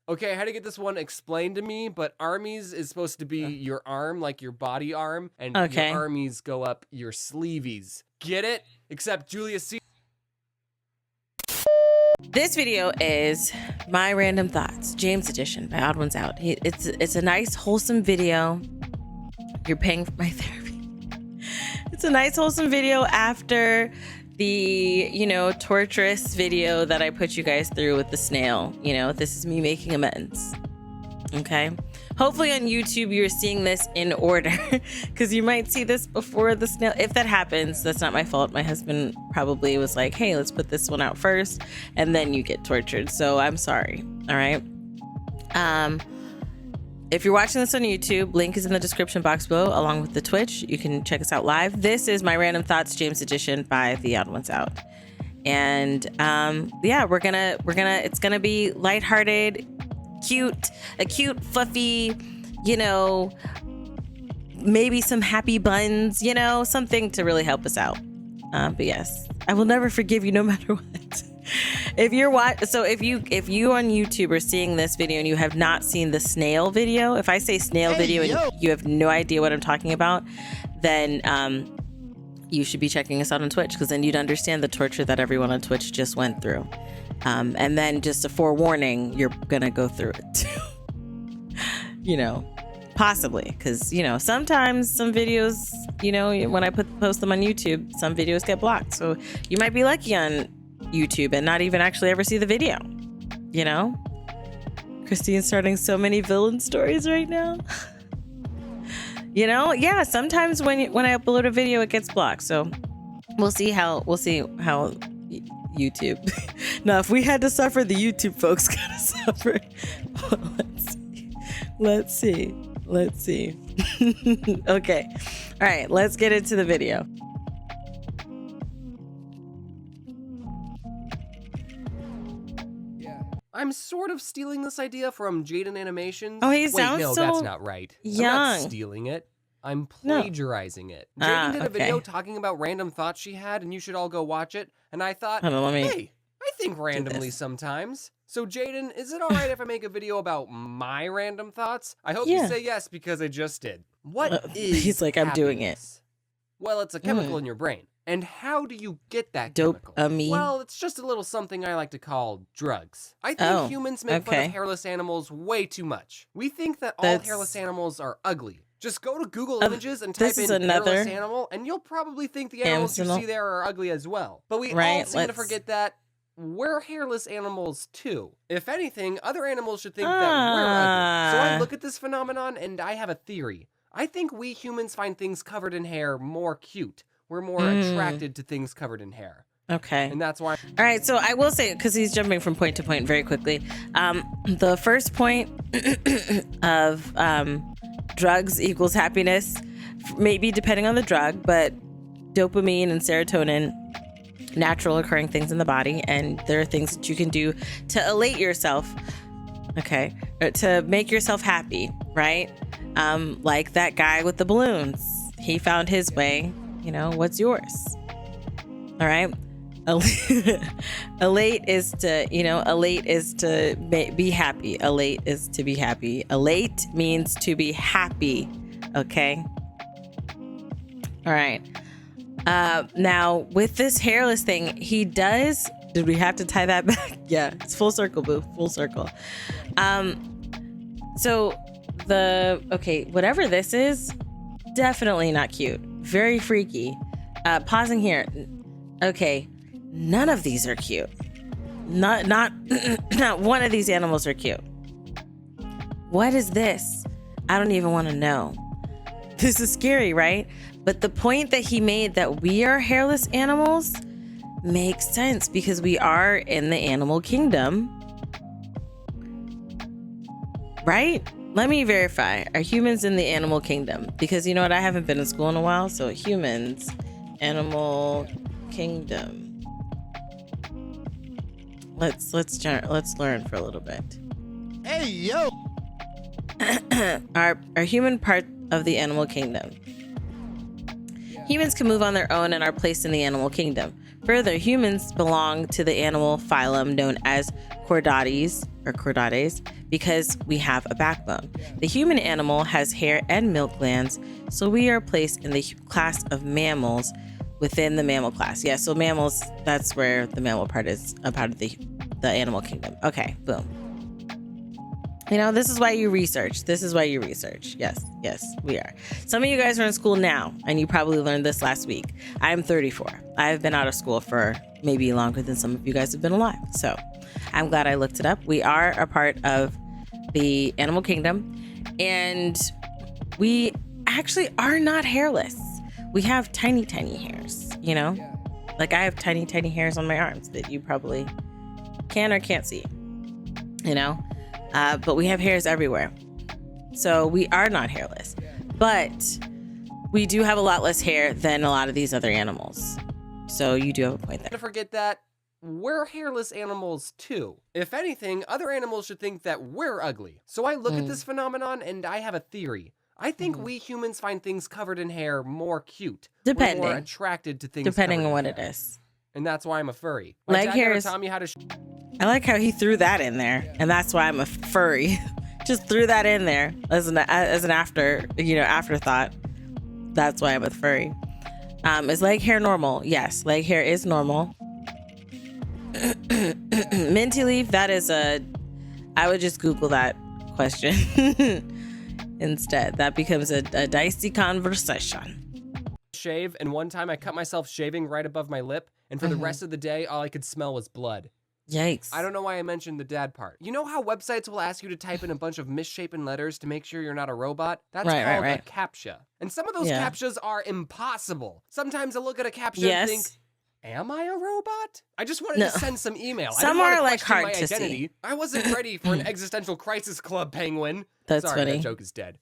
Okay, I had to get this one explained to me, but armies is supposed to be your arm, like your body arm, and Okay. your armies go up your sleeveys. Get it? Except Julius Caesar. This video is my random thoughts, James edition by Odd1sOut. It's a nice wholesome video. You're paying for my therapy. It's a nice wholesome video after the, torturous video that I put you guys through with the snail. This is me making amends. Okay. Hopefully on YouTube you're seeing this in order because you might see this before the snail. If that happens, that's not my fault. My husband probably was like, hey, let's put this one out first and then you get tortured. So I'm sorry. All right. If you're watching this on YouTube, link is in the description box below along with the Twitch. You can check us out live. This is my Random Thoughts James edition by TheOdd1sOut. And we're gonna it's gonna be lighthearted, a cute, fluffy, maybe some happy buns, something to really help us out. But yes, I will never forgive you no matter what. If you on YouTube are seeing this video and you have not seen the snail video, if I say snail video and you have no idea what I'm talking about, then you should be checking us out on Twitch, because then you'd understand the torture that everyone on Twitch just went through. And then just a forewarning, you're gonna go through it too. Possibly, because sometimes some videos, when I post them on YouTube, some videos get blocked. So you might be lucky on YouTube and not even actually ever see the video. Christine's starting so many villain stories right now. Yeah, sometimes when I upload a video it gets blocked. So we'll see how YouTube. Now, if we had to suffer, the YouTube folks gotta suffer. Let's see. Okay. All right, let's get into the video. I'm sort of stealing this idea from Jaden Animations. Oh, he Wait, sounds no, so that's not right. young. I'm not stealing it. I'm plagiarizing it. Jaden did a video talking about random thoughts she had, and you should all go watch it. And I thought, hey, I think randomly sometimes. So Jaden, is it all right if I make a video about my random thoughts? I hope you say yes, because I just did. What is He's like, I'm doing it. Well, it's a chemical in your brain. And how do you get that chemical? Well, it's just a little something I like to call drugs. I think humans make fun of hairless animals way too much. We think that all hairless animals are ugly. Just go to Google Images and type in hairless animal, and you'll probably think the animals you see there are ugly as well. But we all seem to forget that we're hairless animals too. If anything, other animals should think that we're ugly. So I look at this phenomenon and I have a theory. I think we humans find things covered in hair more cute. We're more attracted to things covered in hair. Okay. And that's why. All right. So I will say, because he's jumping from point to point very quickly. The first point of drugs equals happiness, maybe depending on the drug, but dopamine and serotonin, natural occurring things in the body. And there are things that you can do to elate yourself. Okay. Or to make yourself happy. Right. Like that guy with the balloons. He found his way. What's yours? All right. Elate is to be happy. Elate is to be happy. Elate means to be happy. Okay. All right. Now with this hairless thing, he does. Did we have to tie that back? Yeah, it's full circle, boo. Full circle. So whatever this is, definitely not cute. Very freaky. Pausing here. Okay, none of these are cute. Not one of these animals are cute. What is this? I don't even want to know. This is scary, right? But the point that he made that we are hairless animals makes sense, because we are in the animal kingdom. Right? Let me verify. Are humans in the animal kingdom? Because you know what? I haven't been in school in a while. So humans, animal kingdom. Let's learn for a little bit. Hey, yo! Are human part of the animal kingdom? Humans can move on their own and are placed in the animal kingdom. Further, humans belong to the animal phylum known as chordata, or chordades because we have a backbone. The human animal has hair and milk glands, so we are placed in the class of mammals within the mammal class. Yeah, so mammals, that's where the mammal part is a part of the animal kingdom. Okay, boom. This is why you research. Yes, we are. Some of you guys are in school now, and you probably learned this last week. I'm 34. I've been out of school for maybe longer than some of you guys have been alive. So I'm glad I looked it up. We are a part of the animal kingdom, and we actually are not hairless. We have tiny, tiny hairs, Like I have tiny, tiny hairs on my arms that you probably can or can't see, But we have hairs everywhere. So we are not hairless. But we do have a lot less hair than a lot of these other animals. So you do have a point there. Don't forget that we're hairless animals too. If anything, other animals should think that we're ugly. So I look at this phenomenon and I have a theory. I think we humans find things covered in hair more cute. Depending. We're more attracted to things depending on what hair. it is. And that's why I'm a furry. Leg hair never taught me how to I like how he threw that in there, and that's why I'm a furry. Just threw that in there as an afterthought. That's why I'm a furry. Is leg hair normal? Yes, leg hair is normal. Minty leaf, that is I would just Google that question instead. That becomes a dicey conversation. Shave, and one time I cut myself shaving right above my lip, and for the rest of the day, all I could smell was blood. Yikes. I don't know why I mentioned the dad part. You know how websites will ask you to type in a bunch of misshapen letters to make sure you're not a robot? That's called a CAPTCHA. And some of those CAPTCHAs are impossible. Sometimes I look at a CAPTCHA and think, am I a robot? I just wanted to send some email. Some are like hard to see. I wasn't ready for an existential crisis, Club Penguin. That's Sorry, funny. That joke is dead.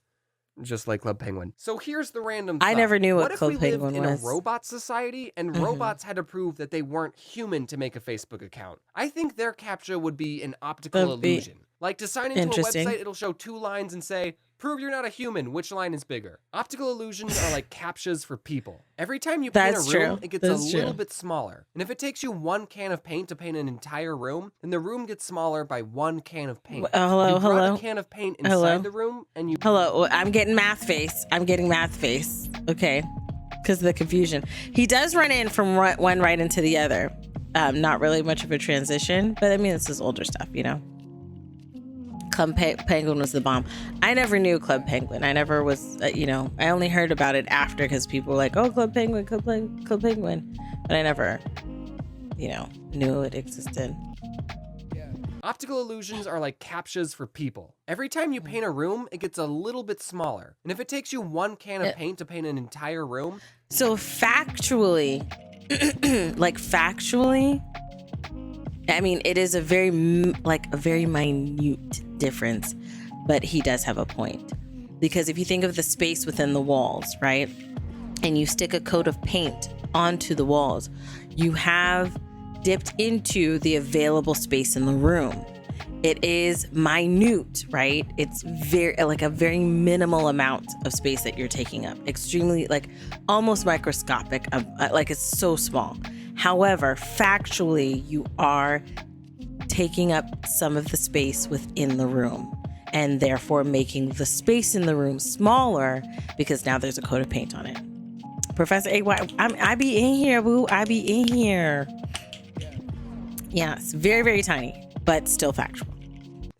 Just like Club Penguin. So here's the random thought. I never knew what Club Penguin was. What if we lived in a robot society and robots had to prove that they weren't human to make a Facebook account? I think their CAPTCHA would be an optical illusion. Like to sign into a website, it'll show 2 lines and say, prove you're not a human. Which line is bigger? Optical illusions are like CAPTCHAs for people. Every time you paint a room, it gets a little bit smaller. And if it takes you 1 can of paint to paint an entire room, then the room gets smaller by 1 can of paint. Hello. A can of paint inside the room, and you. Hello. I'm getting math face. Okay, because of the confusion. He does run in from one right into the other. Not really much of a transition, but I mean, this is older stuff, Club Penguin was the bomb. I never knew Club Penguin. I never was, I only heard about it after because people were like, oh, Club Penguin. But I never, knew it existed. Optical illusions are like CAPTCHAs for people. Every time you paint a room, it gets a little bit smaller. And if it takes you 1 can of paint to paint an entire room. So factually, I mean, it is a very minute difference, but he does have a point. Because if you think of the space within the walls, right, and you stick a coat of paint onto the walls, you have dipped into the available space in the room. It is minute, right? It's a very minimal amount of space that you're taking up. Extremely, almost microscopic, it's so small. However, factually, you are taking up some of the space within the room and therefore making the space in the room smaller because now there's a coat of paint on it. Professor AY, I be in here, boo. I be in here. Yeah, it's very, very tiny, but still factual.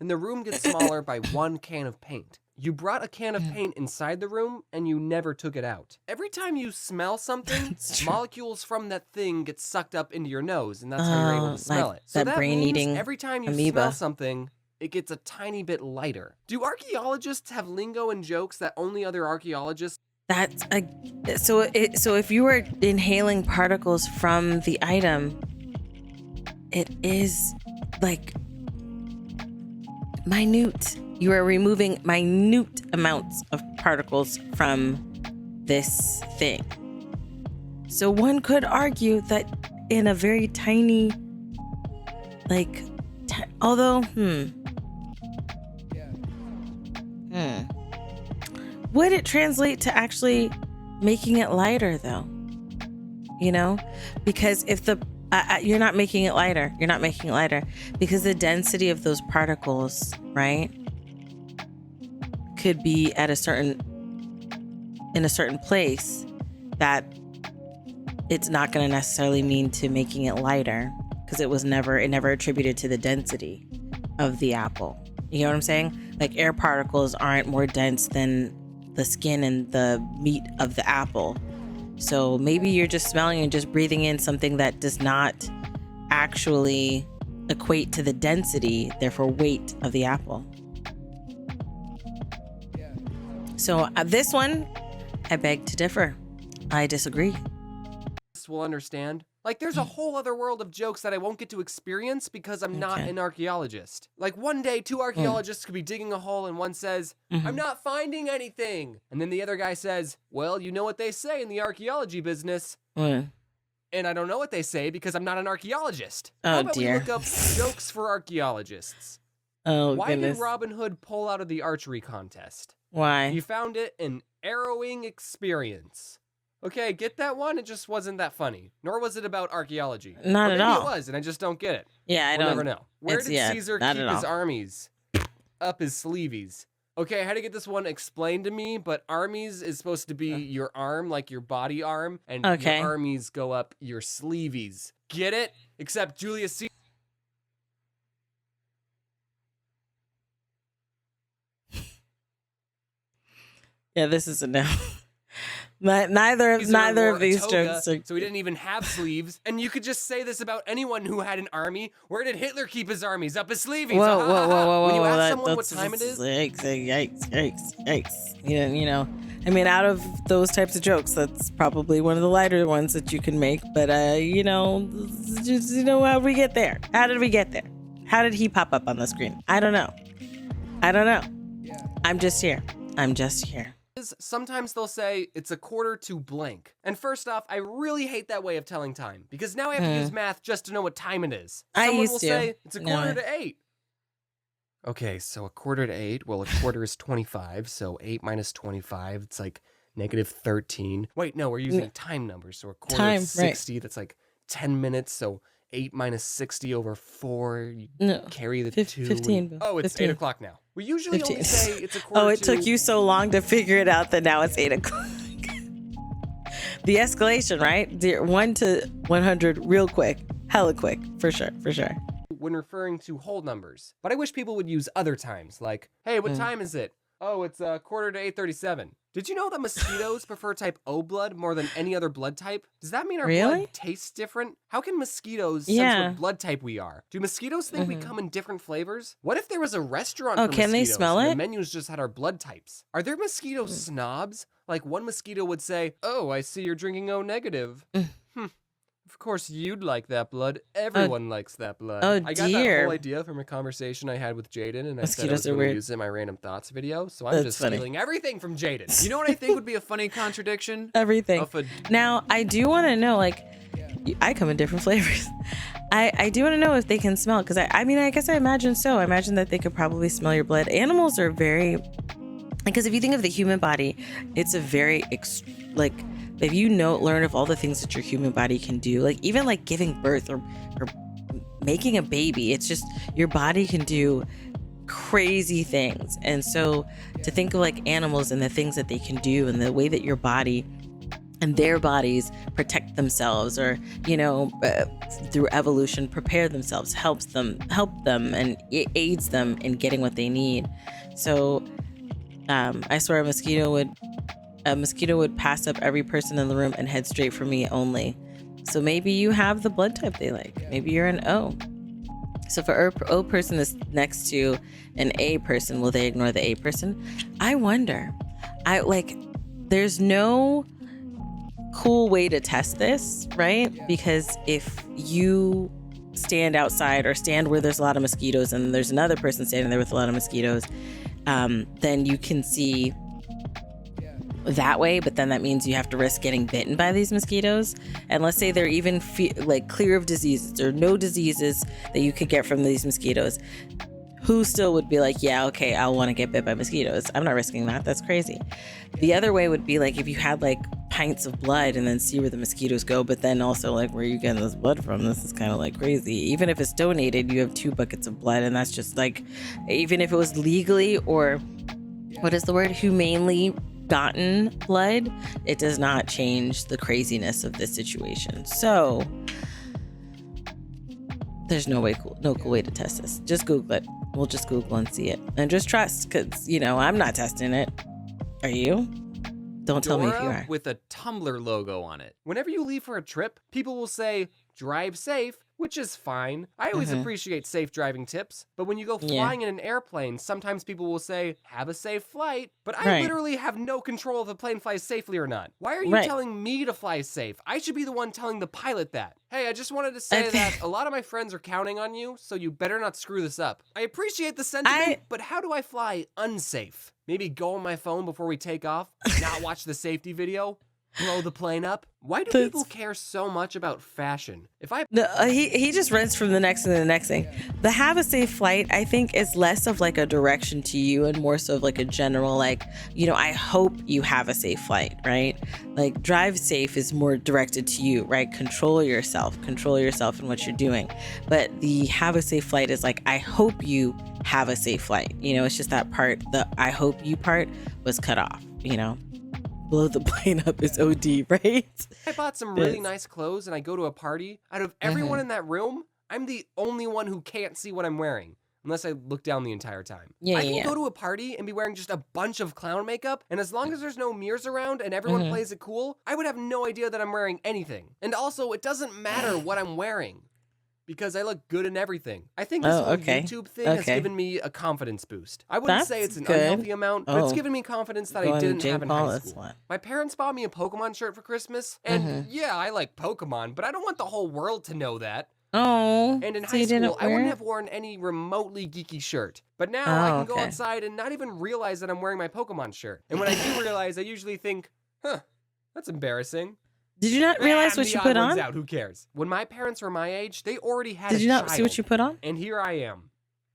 And the room gets smaller by 1 can of paint. You brought a can of paint inside the room and you never took it out. Every time you smell something, molecules from that thing get sucked up into your nose, and that's how you're able to smell it. So that brain-eating every time you smell something, it gets a tiny bit lighter. Do archaeologists have lingo and jokes that only other archaeologists? So if you were inhaling particles from the item, it is minute. You are removing minute amounts of particles from this thing. So one could argue that in a very tiny, would it translate to actually making it lighter though? Because if the You're not making it lighter. You're not making it lighter because the density of those particles, right, could be at in a certain place that it's not going to necessarily mean to making it lighter because it never attributed to the density of the apple. You know what I'm saying? Like air particles aren't more dense than the skin and the meat of the apple. So maybe you're just smelling and just breathing in something that does not actually equate to the density, therefore weight of the apple. So this one, I beg to differ. I disagree. Will understand. Like, there's a whole other world of jokes that I won't get to experience because I'm not an archaeologist. Like, one day, two archaeologists could be digging a hole and one says, I'm not finding anything. And then the other guy says, well, you know what they say in the archaeology business. And I don't know what they say because I'm not an archaeologist. How about we look up jokes for archaeologists? Why did Robin Hood pull out of the archery contest? Why? He found it an arrowing experience. Okay, get that one? It just wasn't that funny. Nor was it about archaeology. Not at all. Maybe it was, and I just don't get it. Yeah, We'll never know. Where did Caesar keep his armies? Up his sleeveys. Okay, I had to get this one explained to me, but armies is supposed to be your arm, like your body arm, and your armies go up your sleeveys. Get it? Except Julius Caesar. Yeah, this is a no. Neither of these jokes are... So he didn't even have sleeves. And you could just say this about anyone who had an army. Where did Hitler keep his armies? Up his sleeveys. Whoa. When you ask someone what time it is... Yikes. You know, I mean, out of those types of jokes, that's probably one of the lighter ones that you can make. But, how did we get there? How did we get there? How did he pop up on the screen? I don't know. Yeah. I'm just here. Sometimes they'll say it's a quarter to blank. And first off, I really hate that way of telling time because now I have to use math just to know what time it is. Someone will say it's a quarter to 8. Okay, so a quarter to 8. Well, a quarter is 25, so 8 minus 25, it's like negative 13. Wait, no, we're using time numbers, so a quarter is 60. Right. That's like 10 minutes, so 8 minus 60 over 4, carry the 2. 15. Oh, it's 8 o'clock now. We usually 15. only say it's a quarter it took you so long to figure it out that now it's 8 o'clock. The escalation, right? 1 to 100 real quick. Hella quick. For sure. When referring to whole numbers. But I wish people would use other times, like, hey, what time is it? Oh, it's a quarter to 8:37. Did you know that mosquitoes prefer type O blood more than any other blood type? Does that mean our blood tastes different? How can mosquitoes sense what blood type we are? Do mosquitoes think we come in different flavors? What if there was a restaurant for mosquitoes? Can they smell it? The menus just had our blood types. Are there mosquito snobs? Like one mosquito would say, oh, I see you're drinking O negative. Of course you'd like that blood. Everyone likes that blood. Oh, I got that whole idea from a conversation I had with Jaden, and I said I was going to use it in my random thoughts video, so I'm just stealing everything from Jaden. You know what I think would be a funny contradiction? Everything. Now, I do want to know, like, I come in different flavors. I do want to know if they can smell it, because I mean, I guess I imagine so. I imagine that they could probably smell your blood. Animals are very... Because if you think of the human body, it's a very, if you learn of all the things that your human body can do, like even like giving birth or making a baby, it's just your body can do crazy things. And so to think of like animals and the things that they can do and the way that your body and their bodies protect themselves or, through evolution, prepare themselves, help them, and it aids them in getting what they need. So I swear a mosquito would pass up every person in the room and head straight for me only. So maybe you have the blood type they like. Maybe you're an O. So if an O person is next to an A person, will they ignore the A person? I wonder. There's no cool way to test this, right? Because if you stand outside or stand where there's a lot of mosquitoes and there's another person standing there with a lot of mosquitoes, then you can see that way, but then that means you have to risk getting bitten by these mosquitoes. And let's say they're even clear of diseases. There are no diseases that you could get from these mosquitoes. who still would be like, yeah, okay, I'll want to get bit by mosquitoes. I'm not risking that. That's crazy. The other way would be like if you had like pints of blood and then see where the mosquitoes go, but then also like, where are you getting this blood from? This is kind of like crazy. Even if it's donated, you have 2 buckets of blood, and that's just like, even if it was legally or what is the word, humanely gotten blood, it does not change the craziness of this situation. So there's no cool way to test this. Just Google it. We'll just Google and see it, and just trust, because I'm not testing it. Are you? Don't tell me if you are. With a Tumblr logo on it. Whenever you leave for a trip, people will say, drive safe, which is fine. I always appreciate safe driving tips. But when you go flying in an airplane, sometimes people will say, have a safe flight. But I literally have no control if the plane flies safely or not. Why are you telling me to fly safe? I should be the one telling the pilot that. Hey, I just wanted to say that a lot of my friends are counting on you, so you better not screw this up. I appreciate the sentiment, but how do I fly unsafe? Maybe go on my phone before we take off, not watch the safety video, blow the plane up? Why do people care so much about fashion? He just runs from the next thing to the next thing. The have a safe flight, I think, is less of like a direction to you and more so of like a general, like, I hope you have a safe flight, right? Like drive safe is more directed to you, right? Control yourself in what you're doing. But the have a safe flight is like, I hope you have a safe flight. It's just that part, the I hope you part was cut off, Blow the plane up is OD, right? I bought some really nice clothes and I go to a party. Out of everyone in that room, I'm the only one who can't see what I'm wearing. Unless I look down the entire time. I can go to a party and be wearing just a bunch of clown makeup, and as long as there's no mirrors around and everyone plays it cool, I would have no idea that I'm wearing anything. And also, it doesn't matter what I'm wearing, because I look good in everything. I think this whole YouTube thing has given me a confidence boost. I wouldn't say it's an unhealthy amount, but it's given me confidence that I didn't have in high school. My parents bought me a Pokemon shirt for Christmas, and yeah, I like Pokemon, but I don't want the whole world to know that. Oh, and in high school, I wouldn't have worn any remotely geeky shirt. But now I can go outside and not even realize that I'm wearing my Pokemon shirt. And when I do realize, I usually think, that's embarrassing. Did you not realize what you put on? Out. Who cares? When my parents were my age, they already had Did you not see what you put on? And here I am,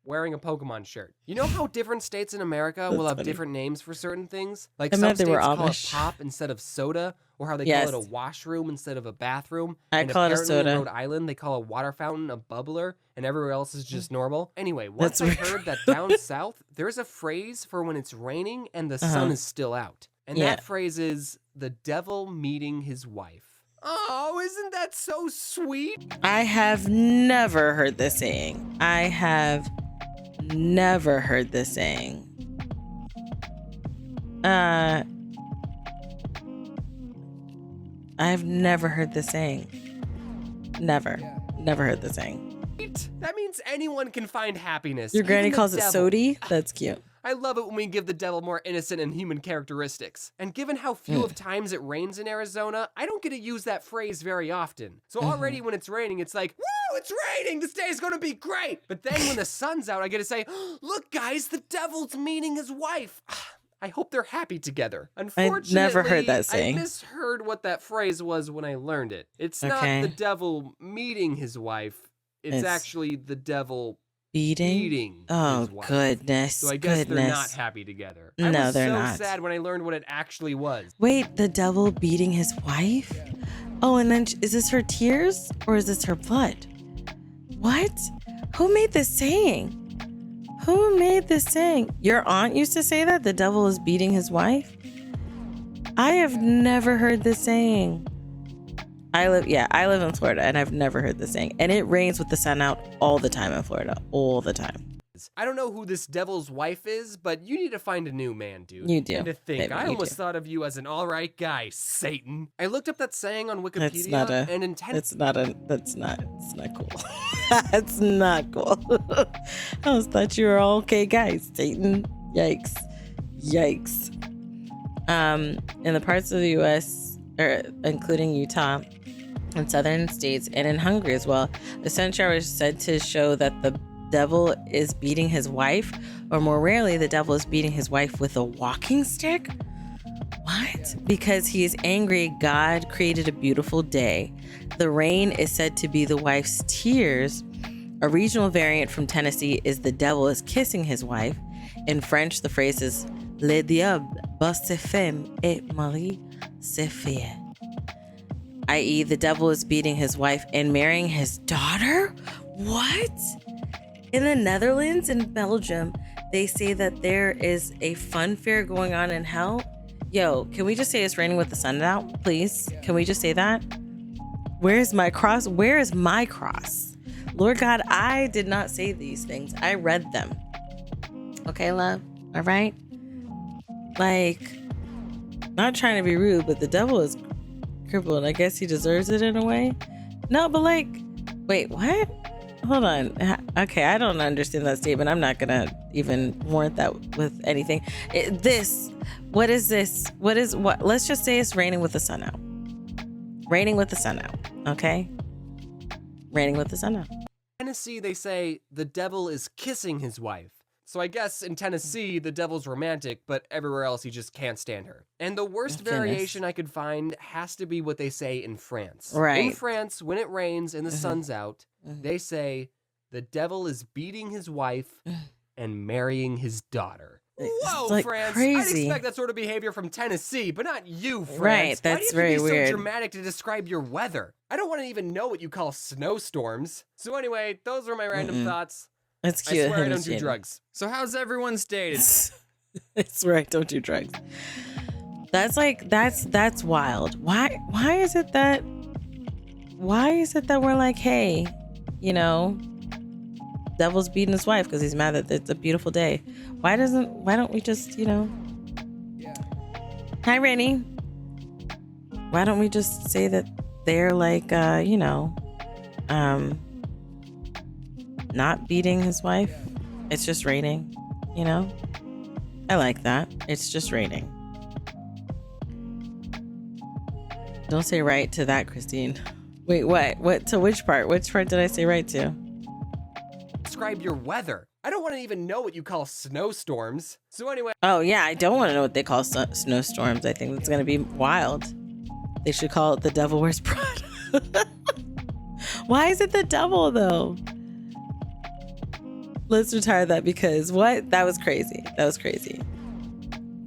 wearing a Pokemon shirt. You know how different states in America will have different names for certain things? Like some states call it pop instead of soda, or how they call it a washroom instead of a bathroom. I call it a soda. In Rhode Island, they call a water fountain a bubbler, and everywhere else is just normal. Anyway, once I heard that down south, there's a phrase for when it's raining and the sun is still out. And that phrase is the devil meeting his wife. Oh, isn't that so sweet? I have never heard this saying. I've never heard this saying. That means anyone can find happiness. Your granny calls it sody? That's cute. I love it when we give the devil more innocent and human characteristics. And given how few of times it rains in Arizona, I don't get to use that phrase very often. So already when it's raining, it's like, woo, it's raining, this day is gonna be great. But then when the sun's out, I get to say, look guys, the devil's meeting his wife. I hope they're happy together. Unfortunately, I never heard that saying. I misheard what that phrase was when I learned it. It's not the devil meeting his wife. It's actually the devil beating his wife. Goodness. So I guess they're not happy together. I was so sad when I learned what it actually was. Wait, the devil beating his wife? Oh, and then is this her tears or is this her blood? What? Who made this saying? Your aunt used to say that? The devil is beating his wife? I have never heard this saying. I live in Florida and I've never heard this saying. And it rains with the sun out all the time in Florida. All the time. I don't know who this devil's wife is, but you need to find a new man, dude. You do. And to think, I almost thought of you as an all right guy, Satan. I looked up that saying on Wikipedia It's not cool. That's not cool. I always thought you were all okay guys, Satan. Yikes. In the parts of the U.S., including Utah, in southern states, and in Hungary as well, the sun shower is said to show that the devil is beating his wife, or more rarely, the devil is beating his wife with a walking stick. What? Because he is angry, God created a beautiful day. The rain is said to be the wife's tears, A regional variant from Tennessee is the devil is kissing his wife. In French, the phrase is Le diable bat sa femme et Marie se fait, i.e., the devil is beating his wife and marrying his daughter? What? In the Netherlands and Belgium, they say that there is a fun fair going on in hell. Yo, can we just say it's raining with the sun out, please? Can we just say that? Where is my cross? Where is my cross? Lord God, I did not say these things. I read them. Okay, love? All right? Like, not trying to be rude, but the devil is crippled. I guess he deserves it in a way. No, but like, wait, what? Hold on. Okay, I don't understand that statement. I'm not gonna even warrant that with anything. What is this? What? Let's just say it's raining with the sun out. Raining with the sun out. Okay? Raining with the sun out. In Tennessee, they say the devil is kissing his wife. So I guess in Tennessee, the devil's romantic, but everywhere else, he just can't stand her. And the worst variation I could find has to be what they say in France. Right. In France, when it rains and the sun's out, they say the devil is beating his wife and marrying his daughter. Whoa, like France! Crazy. I'd expect that sort of behavior from Tennessee, but not you, France. Right, that's very weird. Why do you think it's so dramatic to describe your weather? I don't want to even know what you call snowstorms. So anyway, those were my random thoughts. That's cute. I swear I don't do drugs. So how's everyone's day? I swear I don't do drugs. That's wild. Why is it that we're like, hey, you know, devil's beating his wife because he's mad that it's a beautiful day. Why don't we just, you know? Yeah. Hi, Rennie. Why don't we just say that they're like, you know, not beating his wife? It's just raining, you know? I like that. It's just raining. Don't say right to that, Christine. Wait, what? What? To which part? Which part did I say right to? Describe your weather. I don't want to even know what you call snowstorms. So anyway. Oh, yeah. I don't want to know what they call snowstorms. I think that's going to be wild. They should call it the devil wears Prada. Why is it the devil, though? Let's retire that because what? That was crazy. That was crazy.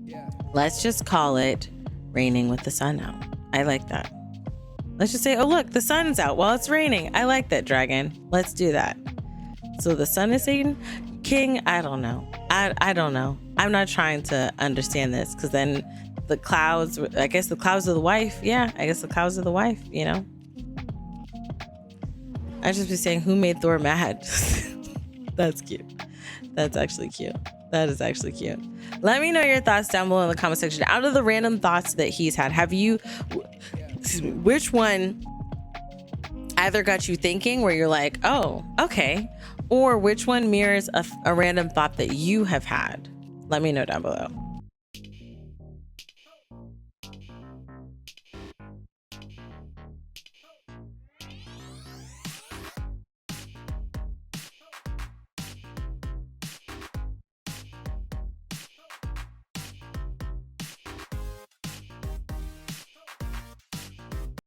Yeah. Let's just call it raining with the sun out. I like that. Let's just say, oh, look, the sun's out while it's raining. I like that, Dragon. Let's do that. So the sun is Satan? King? I don't know. I don't know. I'm not trying to understand this because then the clouds, I guess the clouds of the wife. Yeah, I guess the clouds of the wife, you know? I just be saying, who made Thor mad? That's cute. That's actually cute. That is actually cute. Let me know your thoughts down below in the comment section. Out of the random thoughts that he's had, which one either got you thinking where you're like, oh, okay, or which one mirrors a random thought that you have had? Let me know down below.